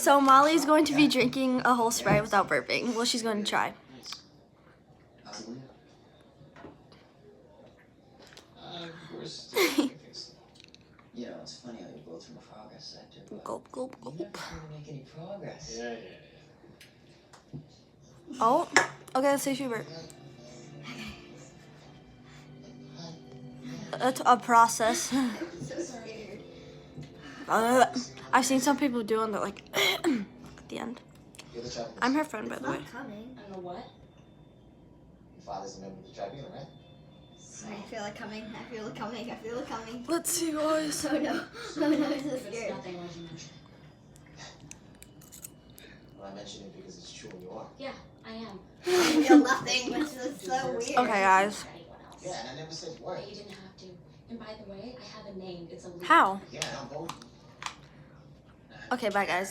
So Molly's going to be drinking a whole Sprite without burping. Well, she's going to try. You know, it's funny how you go through progress sector. Gulp, gulp, You never gulp. seem to make any progress. Yeah. Oh, okay, let's say she burp. It's a process. So scared. I've seen some people do and they're like at the end. I'm her friend, by the way. Not coming. I don't know what. Your father's a member of the tribunal, right? I feel it coming. I feel it coming. I feel it coming. Let's see, guys. Oh no. Oh no, I'm so If it's scared. nothing, why'd you mention it? Well, I mention it because it's true you are. Yeah, I am. I feel nothing, which is so weird. Okay, guys. For anyone else. Yeah, and I never said word. But you didn't have to. And by the way, I have a name. It's a How? Yeah, I'm bold. Okay, bye, guys.